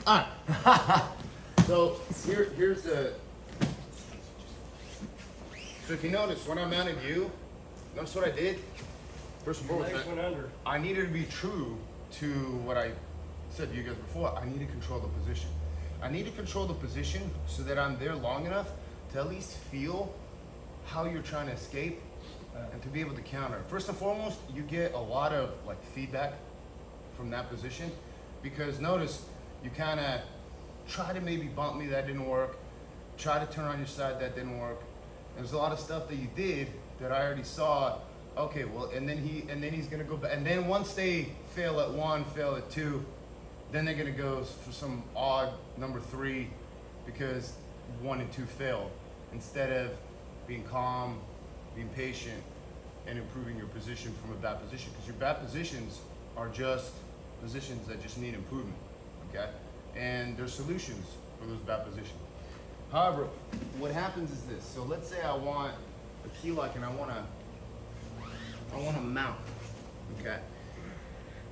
Alright. So here's the. So if you notice, when I mounted you, notice what I did? First and foremost, I needed to be true to what I said to you guys before. I need to control the position. I need to control the position so that I'm there long enough to at least feel how you're trying to escape and to be able to counter. First and foremost, you get a lot of like feedback from that position, because notice you kind of try to maybe bump me, that didn't work. Try to turn on your side, that didn't work. There's a lot of stuff that you did that I already saw. Okay, well, and then he's gonna go back, and then once they fail at 1, fail at 2, then they're gonna go for some odd number 3 because 1 and 2 failed, instead of being calm, being patient, and improving your position from a bad position. Because your bad positions are just positions that just need improvement, okay? And there's solutions for those bad positions. However, what happens is this. So let's say I want a key lock and I want to mount, okay?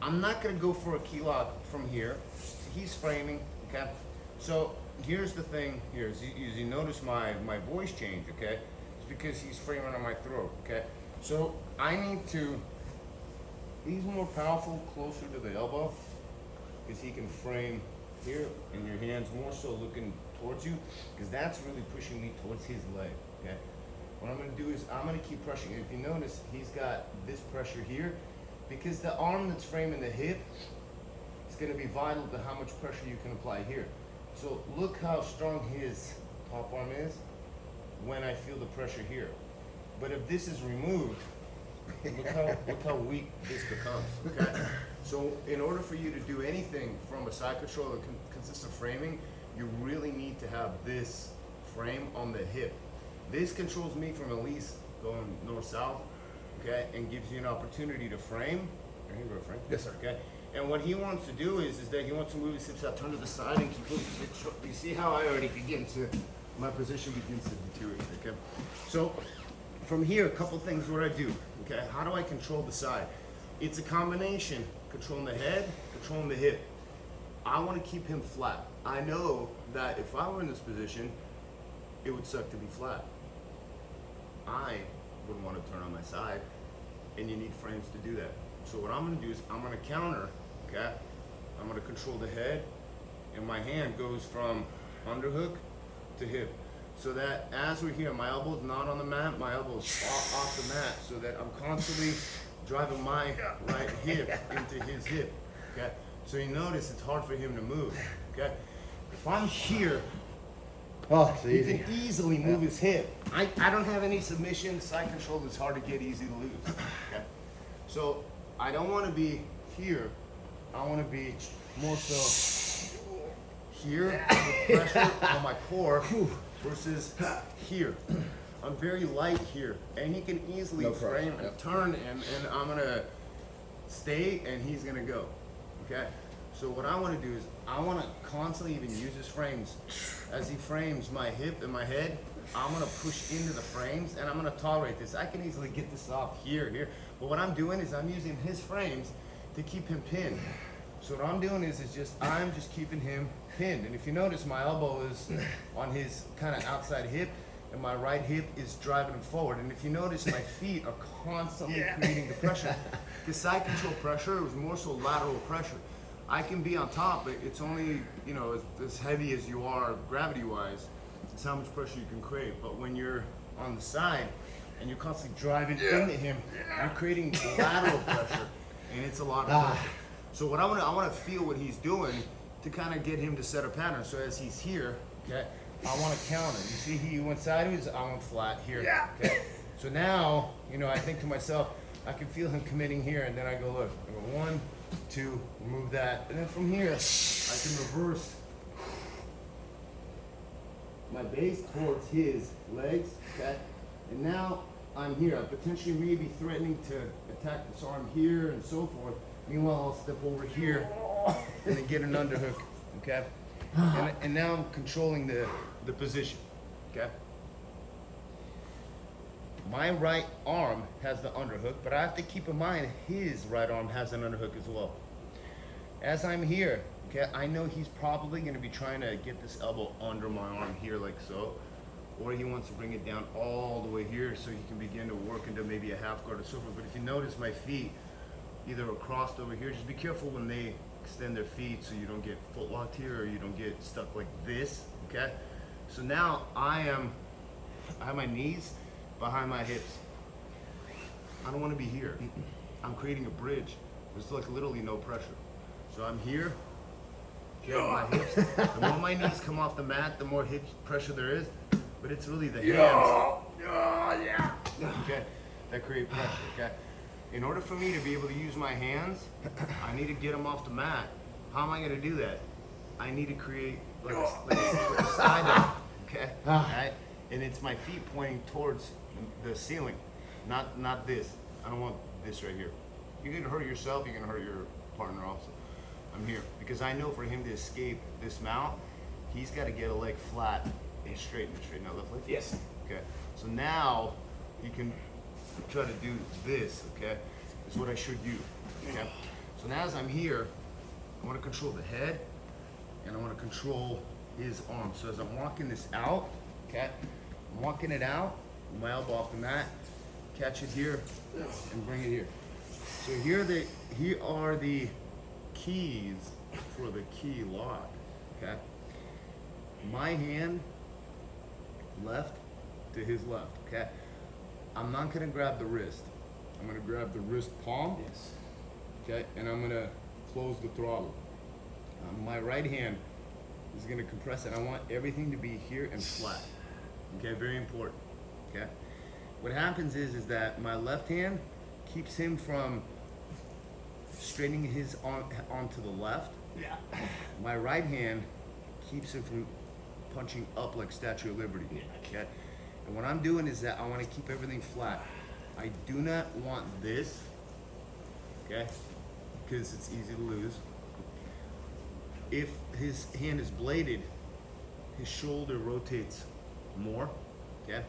I'm not gonna go for a key lock from here. He's framing, okay? So here's the thing here, is you notice my voice change, okay? It's because he's framing on my throat, okay? So I need to, he's more powerful closer to the elbow, because he can frame here, and your hand's more so looking towards you, because that's really pushing me towards his leg, okay? What I'm gonna do is I'm gonna keep pressing. If you notice, he's got this pressure here, because the arm that's framing the hip is gonna be vital to how much pressure you can apply here. So look how strong his top arm is when I feel the pressure here. But if this is removed, look how weak this becomes, okay? So in order for you to do anything from a side control that consists of framing, you really need to have this frame on the hip. This controls me from at least going north-south, okay, and gives you an opportunity to frame. Here you go, frame. Yes, sir. Okay. And what he wants to do is that he wants to move his hips out, turn to the side, and keep moving. You see how I already begin to, my position begins to deteriorate, okay? So from here, a couple things what I do, okay? How do I control the side? It's a combination, controlling the head, controlling the hip. I want to keep him flat. I know that if I were in this position, it would suck to be flat. I would want to turn on my side, and you need frames to do that. So what I'm going to do is I'm going to counter, okay? I'm going to control the head, and my hand goes from underhook to hip. So that as we're here, my elbow's not on the mat, my elbow's off the mat, so that I'm constantly driving my right hip into his hip, okay? So you notice it's hard for him to move, okay? If I'm here, he can easily move his hip. I don't have any submission. Side control is hard to get, easy to lose, okay? So I don't want to be here. I want to be more so here, with pressure on my core, versus here. I'm very light here, and he can easily frame and turn, and I'm gonna stay, and he's gonna go, okay? So what I want to do is I want to constantly even use his frames. As he frames my hip and my head, I'm going to push into the frames, and I'm going to tolerate this. I can easily get this off here. But what I'm doing is I'm using his frames to keep him pinned. So what I'm doing is I'm just keeping him pinned. And if you notice, my elbow is on his kind of outside hip, and my right hip is driving him forward. And if you notice, my feet are constantly creating the pressure. The side control pressure is more so lateral pressure. I can be on top, but it's only, you know, as heavy as you are gravity-wise, it's how much pressure you can create. But when you're on the side and you're constantly driving into him, you're creating lateral pressure, and it's a lot of pressure. So what I want to feel what he's doing to kind of get him to set a pattern. So as he's here, okay, I want to counter. You see, he went sideways, I went flat here. Okay. So now, you know, I think to myself, I can feel him committing here, and then I go, look, I go 1, 2, remove that, and then from here, I can reverse my base towards his legs, okay? And now I'm here. I potentially may be threatening to attack this arm here and so forth. Meanwhile, I'll step over here and then get an underhook, okay? And now I'm controlling the position, okay? My right arm has the underhook, but I have to keep in mind his right arm has an underhook as well. As I'm here, Okay, I know he's probably gonna be trying to get this elbow under my arm here like so, or he wants to bring it down all the way here so he can begin to work into maybe a half guard or so forth. But if you notice my feet either are crossed over here, just be careful when they extend their feet so you don't get foot locked here or you don't get stuck like this, okay? So now I have my knees behind my hips. I don't want to be here. I'm creating a bridge. There's like literally no pressure. So I'm here, my hips. The more my knees come off the mat, the more hip pressure there is. But it's really the hands, okay, that create pressure, okay? In order for me to be able to use my hands, I need to get them off the mat. How am I going to do that? I need to create like a sky dive, okay? All right? And it's my feet pointing towards the ceiling, not this. I don't want this right here. You're going to hurt yourself, you're going to hurt your partner also. I'm here because I know for him to escape this mount, he's got to get a leg flat and straight. Now left leg? Yes. Okay. So now he can try to do this, okay? This is what I should do, okay? So now as I'm here, I want to control the head and I want to control his arm. So as I'm walking this out, okay? I'm walking it out, with my elbow off the mat, catch it here and bring it here. So here are the keys for the key lock, okay? My hand left to his left, okay? I'm not gonna grab the wrist. I'm gonna grab the wrist palm, Yes. okay? And I'm gonna close the throttle. My right hand is gonna compress it. I want everything to be here and flat, okay? Very important, okay? What happens is that my left hand keeps him from straightening his arm onto the left. Yeah. My right hand keeps him from punching up like Statue of Liberty. Okay? And what I'm doing is that I want to keep everything flat. I do not want this, okay? Because it's easy to lose. If his hand is bladed, his shoulder rotates more, okay?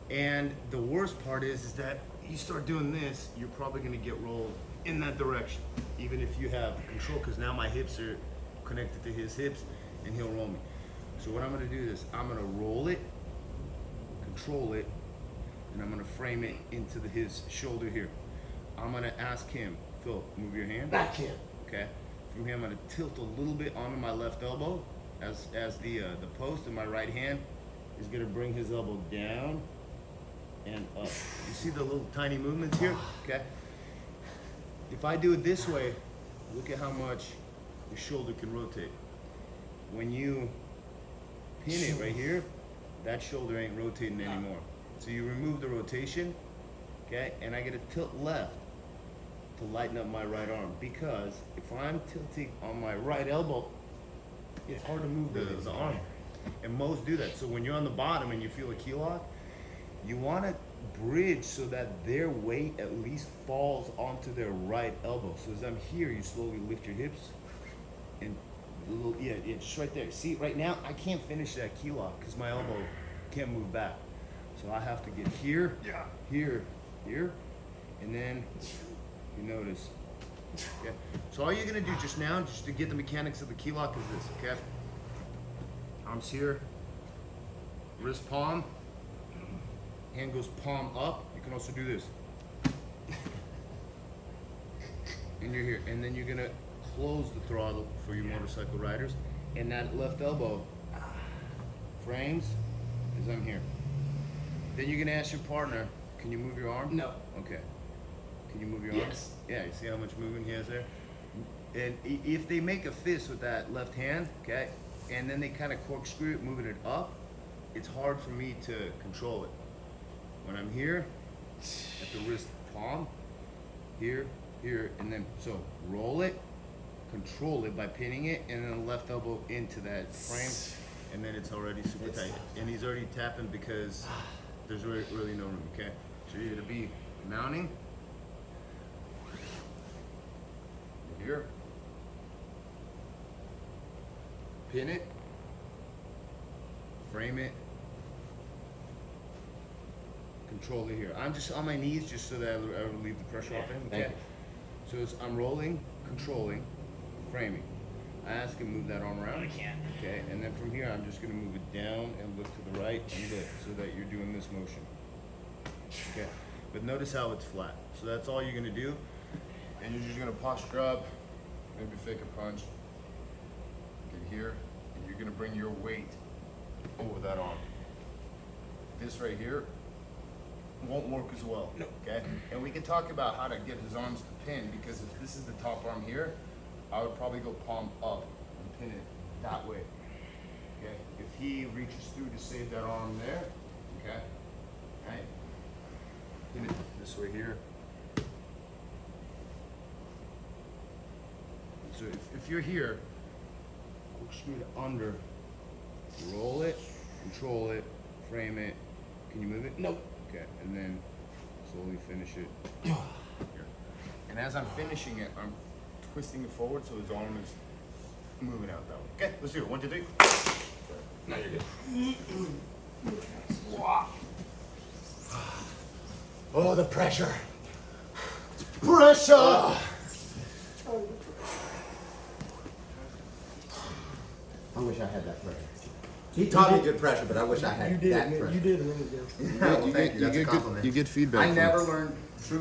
And the worst part is that you start doing this, you're probably gonna get rolled in that direction, even if you have control, because now my hips are connected to his hips and he'll roll me. So what I'm gonna do is I'm gonna roll it, control it, and I'm gonna frame it into his shoulder here. I'm gonna ask him, Phil, move your hand. Backhand. Okay. From here, I'm gonna tilt a little bit onto my left elbow as the post, and my right hand is gonna bring his elbow down and up. You see the little tiny movements here? Okay. If I do it this way, look at how much the shoulder can rotate. When you pin it right here, that shoulder ain't rotating anymore. So you remove the rotation, okay? And I get a tilt left to lighten up my right arm, because if I'm tilting on my right elbow, it's hard to move the arm. And most do that. So when you're on the bottom and you feel a key lock, you want to bridge so that their weight at least falls onto their right elbow. So as I'm here, you slowly lift your hips and yeah, just right there. See, right now I can't finish that key lock because my elbow can't move back. So I have to get here, here, and then you notice. Okay. So all you're gonna do just now, just to get the mechanics of the key lock, is this. Okay. Arms here, wrist palm. Hand goes palm up. You can also do this. And you're here. And then you're gonna close the throttle for your motorcycle riders. And that left elbow frames as I'm here. Then you're gonna ask your partner, can you move your arm? No. Okay. Can you move your arm? Yes. Yeah, you see how much movement he has there? And if they make a fist with that left hand, okay, and then they kind of corkscrew it, moving it up, it's hard for me to control it. When I'm here, at the wrist palm, here, and then, so roll it, control it by pinning it, and then the left elbow into that frame, and then it's already super tight. And he's already tapping because there's really no room, okay? So you're gonna be mounting, here, pin it, frame it, control it here. I'm just on my knees just so that I relieve the pressure off him. Okay. So I'm rolling, controlling, framing. I ask him move that arm around. I can't. Okay, and then from here, I'm just gonna move it down and look to the right and lift so that you're doing this motion. Okay, but notice how it's flat. So that's all you're gonna do. And you're just gonna posture up, maybe fake a punch. Get here, and you're gonna bring your weight over that arm. This right here won't work as well. No. Okay? And we can talk about how to get his arms to pin, because if this is the top arm here, I would probably go palm up and pin it that way. Okay? If he reaches through to save that arm there, okay? Right? Pin it this way here. So if you're here, look straight under, roll it, control it, frame it. Can you move it? Nope. Okay, and then slowly finish it. Here. And as I'm finishing it, I'm twisting it forward so his arm is moving out that way. Okay, let's do it. 1, 2, 3. No, you're good. Oh, the pressure. Pressure! I wish I had that pressure. He taught me good pressure, but I wish I had that pressure. You did a minute ago. Well, thank you. That's a compliment. You get feedback. I never learned true